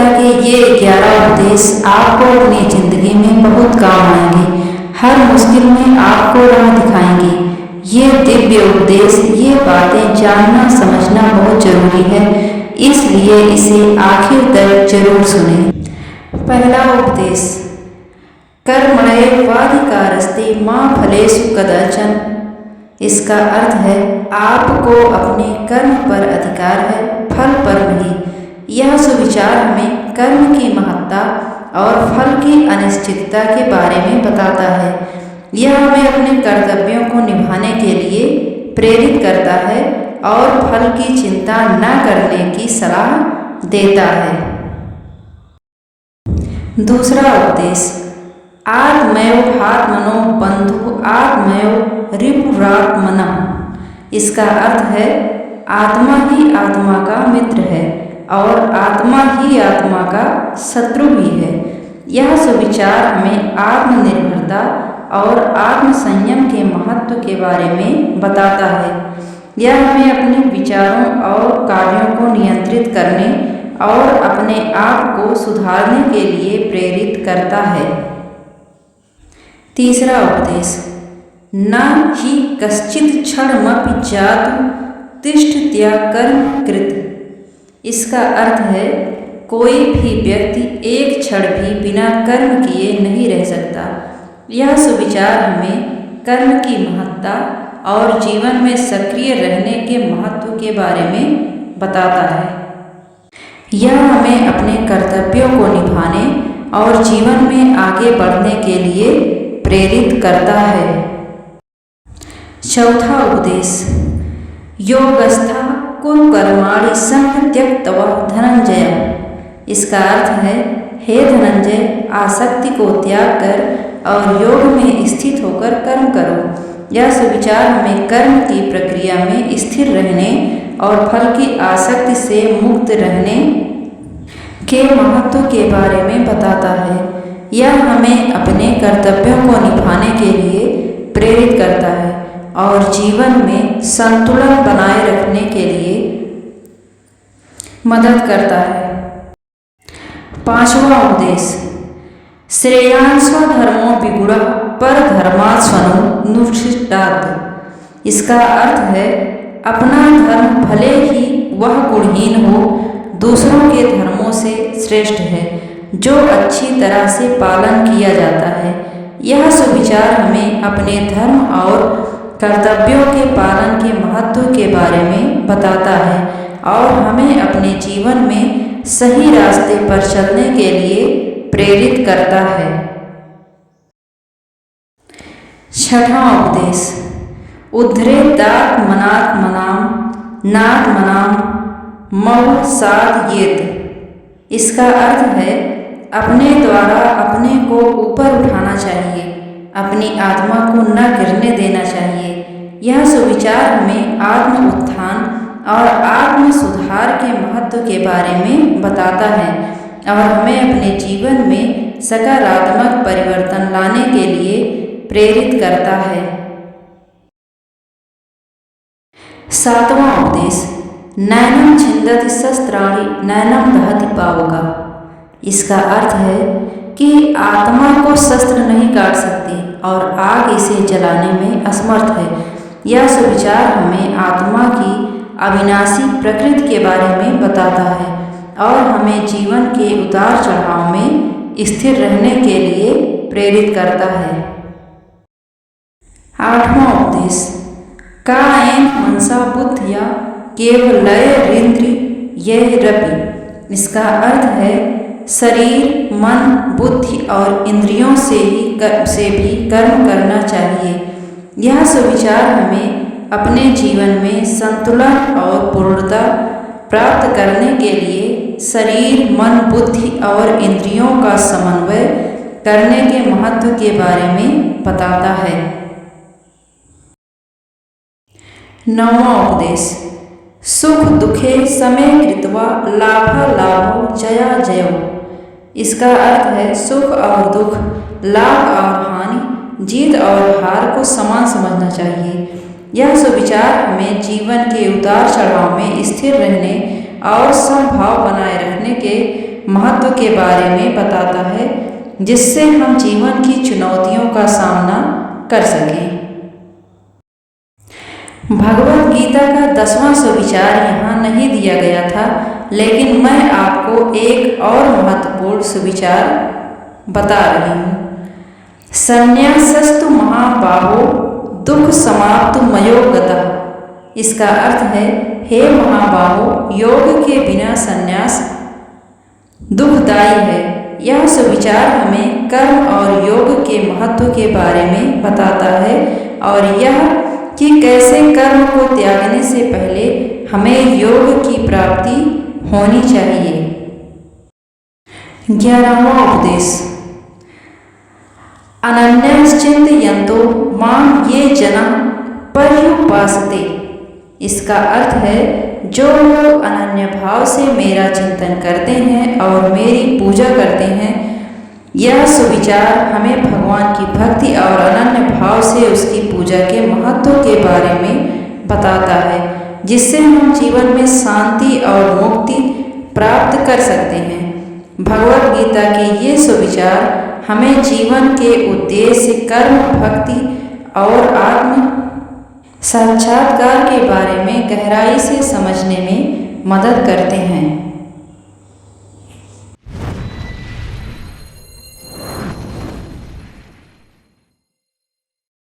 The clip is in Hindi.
गीता के ये 11 उपदेश आपको अपनी जिंदगी में बहुत काम आएंगे। हर मुश्किल में आपको राह दिखाएंगे। ये दिव्य उपदेश, ये बातें जानना समझना बहुत जरूरी है, इसलिए इसे आखिर तक जरूर सुनें। पहला उपदेश, कर्मण्येवाधिकारस्ते मा फलेषु कदाचन। इसका अर्थ है आपको अपने कर्म पर अधिकार है, फल पर नहीं। यह सुविचार हमें कर्म की महत्ता और फल की अनिश्चितता के बारे में बताता है। यह हमें अपने कर्तव्यों को निभाने के लिए प्रेरित करता है और फल की चिंता न करने की सलाह देता है। दूसरा उपदेश, आत्मैवात्मनो बंधु आत्मैव रिपुरात्मनः। इसका अर्थ है आत्मा ही आत्मा का मित्र है और आत्मा ही आत्मा का शत्रु भी है। यह सुविचार हमें आत्मनिर्भरता और आत्मसंयम के महत्व के बारे में बताता है। यह हमें अपने विचारों और कार्यों को नियंत्रित करने और अपने आप को सुधारने के लिए प्रेरित करता है। तीसरा उपदेश, न हि कश्चित् क्षणमपि जातु तिष्ठत्या कर्म कृत। इसका अर्थ है कोई भी व्यक्ति एक क्षण भी बिना कर्म किए नहीं रह सकता। यह सुविचार हमें कर्म की महत्ता और जीवन में सक्रिय रहने के महत्व के बारे में बताता है। यह हमें अपने कर्तव्यों को निभाने और जीवन में आगे बढ़ने के लिए प्रेरित करता है। चौथा उपदेश, योगस्था कुरुकर्माणि संग त्यक्त्वा धनंजय। इसका अर्थ है हे धनंजय, आसक्ति को त्याग कर और योग में स्थित होकर कर्म करो। यह सुविचार हमें कर्म की प्रक्रिया में स्थिर रहने और फल की आसक्ति से मुक्त रहने के महत्व के बारे में बताता है। यह हमें अपने कर्तव्यों को निभाने के लिए प्रेरित करता है और जीवन में संतुलन बनाए रखने के लिए मदद करता है। पांचवा उपदेश, श्रेयान् स्वधर्मो विगुणः परधर्मात् स्वनुष्ठितात्। इसका अर्थ है अपना धर्म भले ही वह गुणहीन हो, दूसरों के धर्मों से श्रेष्ठ है जो अच्छी तरह से पालन किया जाता है। यह सुविचार हमें अपने धर्म और कर्तव्यों के पालन के महत्व के बारे में बताता है और हमें अपने जीवन में सही रास्ते पर चलने के लिए प्रेरित करता है। छठा उपदेश, उद्धरेदात्मनात्मनां नात्मनां मौ साधयेत्। इसका अर्थ है अपने द्वारा अपने को ऊपर उठाना चाहिए, अपनी आत्मा को न गिरने देना चाहिए। यह सुविचार हमें आत्म उत्थान और आत्म सुधार के महत्व के बारे में बताता है और हमें अपने जीवन में सकारात्मक परिवर्तन लाने के लिए प्रेरित करता है। सातवां उपदेश, नैनं छिन्दति शस्त्राणि नैनं दहति पावकः। इसका अर्थ है कि आत्मा को शस्त्र नहीं काट सकती और आग इसे जलाने में असमर्थ है। यह सुविचार हमें आत्मा की अविनाशी प्रकृति के बारे में बताता है और हमें जीवन के उतार चढ़ाव में स्थिर रहने के लिए प्रेरित करता है। आठवां उपदेश, कायेन मनसा बुद्ध्या केवलैरिन्द्रियैरपि। इसका अर्थ है शरीर, मन, बुद्धि और इंद्रियों से भी कर्म करना चाहिए। यह सुविचार हमें अपने जीवन में संतुलन और पूर्णता प्राप्त करने के लिए शरीर, मन, बुद्धि और इंद्रियों का समन्वय करने के महत्व के बारे में बताता है। नौवां उपदेश, सुख दुखे समय कृत्वा लाभालाभो जया जयो। इसका अर्थ है सुख और दुख, लाभ और हानि, जीत और हार को समान समझना चाहिए। यह सुविचार हमें जीवन के उतार चढ़ाव में स्थिर रहने और समभाव बनाए रखने के महत्व के बारे में बताता है, जिससे हम जीवन की चुनौतियों का सामना कर सकें। भगवत गीता का 10वां सुविचार यहाँ नहीं दिया गया था, लेकिन मैं आपको एक और महत्वपूर्ण सुविचार बता रही हूँ। संन्यासस्तु महाबाहो दुख समाप्तु मयो गतः। इसका अर्थ है, हे महाबाहो, योग के बिना संन्यास दुखदायी है। यह सुविचार हमें कर्म और योग के महत्व के बारे में बताता है और यह कि कैसे कर्म को त्यागने से पहले हमें योग की प्राप्ति होनी चाहिए। 11वां उपदेश, अनन्यश्चिन्तयन्तो मां ये जनाः पर्युपासते। इसका अर्थ है, जो लोग अनन्य भाव से मेरा चिंतन करते हैं और मेरी पूजा करते हैं। यह सुविचार हमें भगवान की भक्ति और अनन्य भाव से उसकी पूजा के महत्व के बारे में बताता है, जिससे हम जीवन में शांति और मुक्ति प्राप्त कर सकते हैं। भगवत गीता के ये सुविचार हमें जीवन के उद्देश्य, कर्म, भक्ति और आत्म साक्षात्कार के बारे में गहराई से समझने में मदद करते हैं।